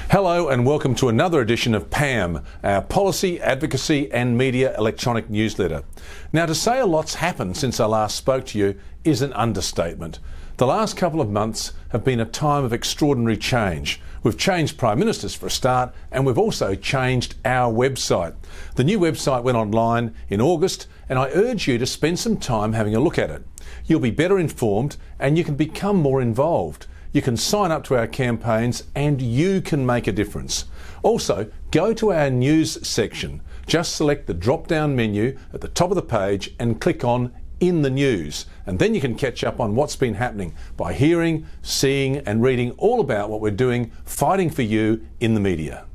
Hello and welcome to another edition of PAM, our Policy, Advocacy and Media electronic newsletter. Now, to say a lot's happened since I last spoke to you is an understatement. The last couple of months have been a time of extraordinary change. We've changed Prime Ministers for a start, and we've also changed our website. The new website went online in August, and I urge you to spend some time having a look at it. You'll be better informed and you can become more involved. You can sign up to our campaigns and you can make a difference. Also, go to our news section. Just select the drop-down menu at the top of the page and click on In the News. And then you can catch up on what's been happening by hearing, seeing and reading all about what we're doing, fighting for you in the media.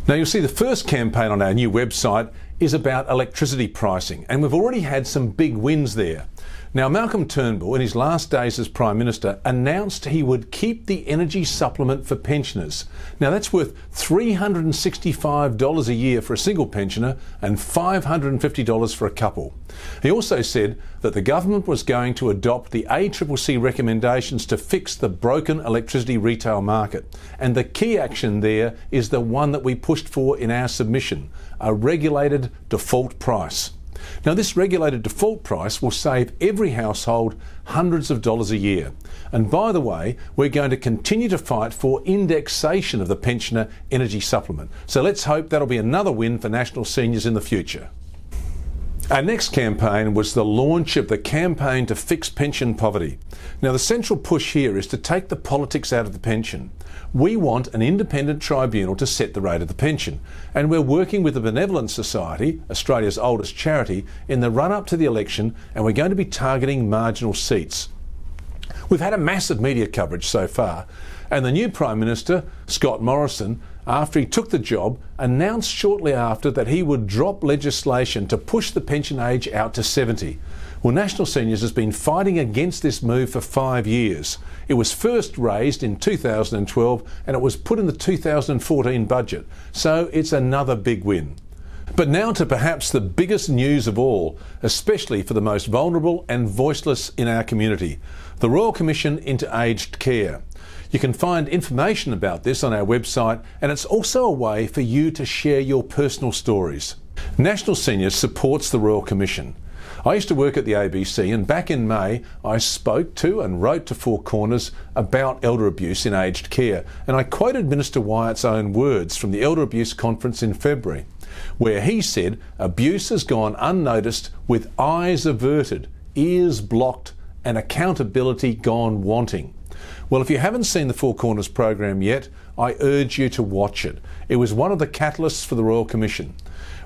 Now, you'll see the first campaign on our new website is about electricity pricing, and we've already had some big wins there. Now, Malcolm Turnbull, in his last days as Prime Minister, announced he would keep the energy supplement for pensioners. Now, that's worth $365 a year for a single pensioner and $550 for a couple. He also said that the government was going to adopt the ACCC recommendations to fix the broken electricity retail market. And the key action there is the one that we pushed for in our submission, a regulated default price. Now, this regulated default price will save every household hundreds of dollars a year. And by the way, we're going to continue to fight for indexation of the pensioner energy supplement. So let's hope that'll be another win for national seniors in the future. Our next campaign was the launch of the campaign to fix pension poverty. Now, the central push here is to take the politics out of the pension. We want an independent tribunal to set the rate of the pension, and we're working with the Benevolent Society, Australia's oldest charity, in the run-up to the election, and we're going to be targeting marginal seats. We've had a massive media coverage so far, and the new Prime Minister, Scott Morrison, after he took the job, announced shortly after that he would drop legislation to push the pension age out to 70. Well, National Seniors has been fighting against this move for 5 years. It was first raised in 2012 and it was put in the 2014 budget, so it's another big win. But now to perhaps the biggest news of all, especially for the most vulnerable and voiceless in our community, the Royal Commission into Aged Care. You can find information about this on our website, and it's also a way for you to share your personal stories. National Seniors supports the Royal Commission. I used to work at the ABC, and back in May I spoke to and wrote to Four Corners about elder abuse in aged care, and I quoted Minister Wyatt's own words from the Elder Abuse Conference in February, where he said abuse has gone unnoticed with eyes averted, ears blocked and accountability gone wanting. Well, if you haven't seen the Four Corners program yet, I urge you to watch it. It was one of the catalysts for the Royal Commission.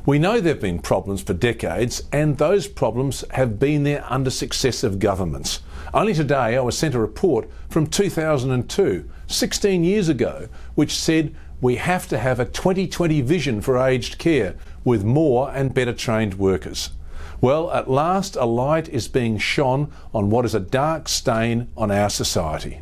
We know there have been problems for decades, and those problems have been there under successive governments. Only today I was sent a report from 2002, 16 years ago, which said we have to have a 2020 vision for aged care with more and better trained workers. Well, at last a light is being shone on what is a dark stain on our society.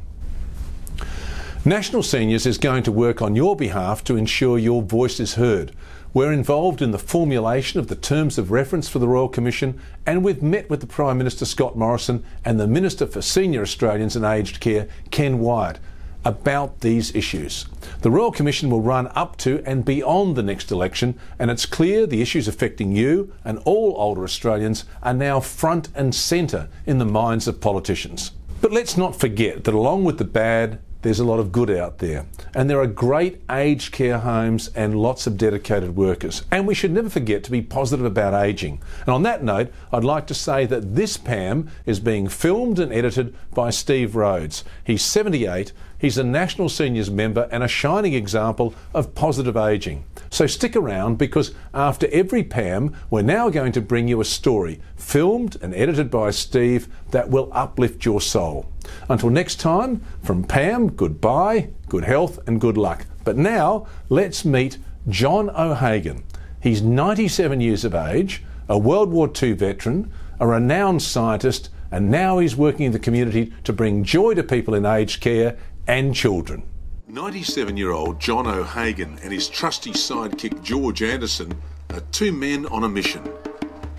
National Seniors is going to work on your behalf to ensure your voice is heard. We're involved in the formulation of the terms of reference for the Royal Commission, and we've met with the Prime Minister Scott Morrison and the Minister for Senior Australians and Aged Care, Ken Wyatt, about these issues. The Royal Commission will run up to and beyond the next election, and it's clear the issues affecting you and all older Australians are now front and centre in the minds of politicians. But let's not forget that along with the bad, there's a lot of good out there, and there are great aged care homes and lots of dedicated workers, and we should never forget to be positive about ageing. And on that note, I'd like to say that this PAM is being filmed and edited by Steve Rhodes. He's 78, he's a National Seniors member and a shining example of positive ageing. So stick around, because after every PAM we're now going to bring you a story filmed and edited by Steve that will uplift your soul. Until next time, from PAM, goodbye, good health and good luck. But now, let's meet John O'Hagan. He's 97 years of age, a World War II veteran, a renowned scientist, and now he's working in the community to bring joy to people in aged care and children. 97-year-old John O'Hagan and his trusty sidekick George Anderson are two men on a mission.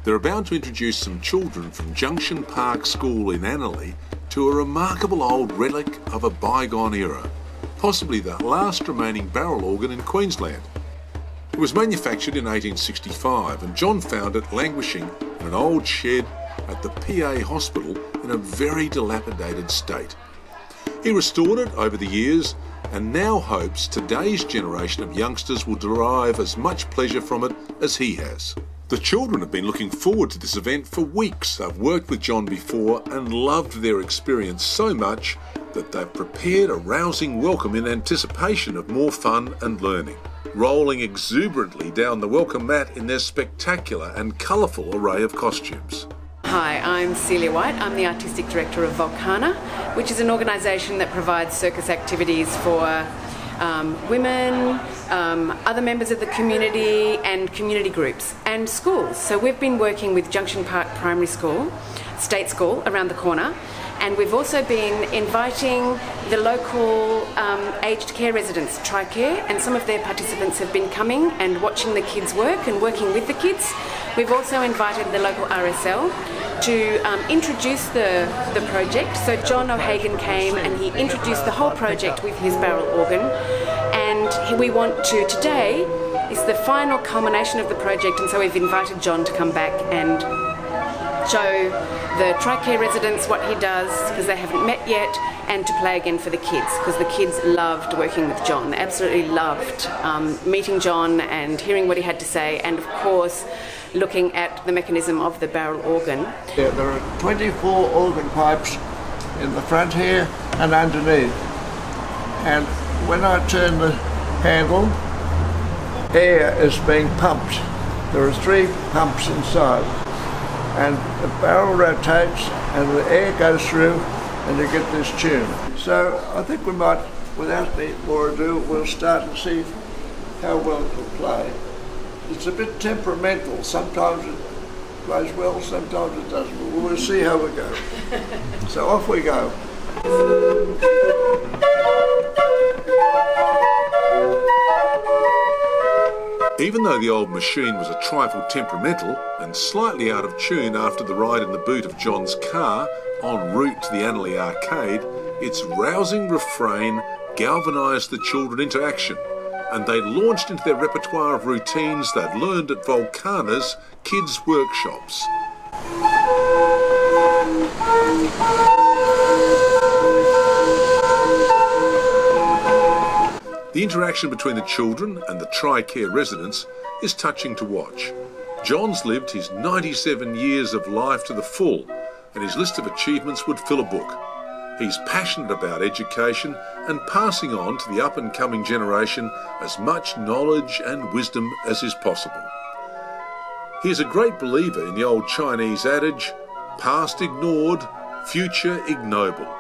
They're about to introduce some children from Junction Park School in Annerley to a remarkable old relic of a bygone era, possibly the last remaining barrel organ in Queensland. It was manufactured in 1865 and John found it languishing in an old shed at the PA hospital in a very dilapidated state. He restored it over the years and now hopes today's generation of youngsters will derive as much pleasure from it as he has. The children have been looking forward to this event for weeks. They've worked with John before and loved their experience so much that they've prepared a rousing welcome in anticipation of more fun and learning, rolling exuberantly down the welcome mat in their spectacular and colourful array of costumes. Hi, I'm Celia White. I'm the Artistic Director of Volcana, which is an organisation that provides circus activities for women, other members of the community and community groups and schools. So we've been working with Junction Park Primary School, State School around the corner, and we've also been inviting the local aged care residents, TriCare, and some of their participants have been coming and watching the kids work and working with the kids. We've also invited the local RSL to introduce the project. So John O'Hagan came and he introduced the whole project with his barrel organ, and we want to, today is the final culmination of the project, and so we've invited John to come back and show the TriCare residents what he does, because they haven't met yet, and to play again for the kids, because the kids loved working with John. They absolutely loved meeting John and hearing what he had to say, and of course looking at the mechanism of the barrel organ. Yeah, there are 24 organ pipes in the front here and underneath, and when I turn the handle, air is being pumped. There are 3 pumps inside, and the barrel rotates and the air goes through and you get this tune. So I think we might, without any more ado, we'll start and see how well it will play. It's a bit temperamental. Sometimes it plays well, sometimes it doesn't. But we'll see how we go. So off we go. Even though the old machine was a trifle temperamental and slightly out of tune after the ride in the boot of John's car en route to the Annerley Arcade, its rousing refrain galvanised the children into action, and they launched into their repertoire of routines they'd learned at Volcana's kids' workshops. The interaction between the children and the TriCare residents is touching to watch. John's lived his 97 years of life to the full, and his list of achievements would fill a book. He's passionate about education and passing on to the up-and-coming generation as much knowledge and wisdom as is possible. He is a great believer in the old Chinese adage, past ignored, future ignoble.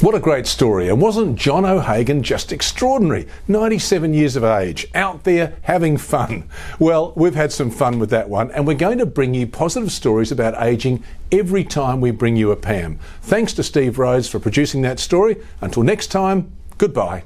What a great story, and wasn't John O'Hagan just extraordinary? 97 years of age, out there having fun. Well, we've had some fun with that one, and we're going to bring you positive stories about ageing every time we bring you a PAM. Thanks to Steve Rhodes for producing that story. Until next time, goodbye.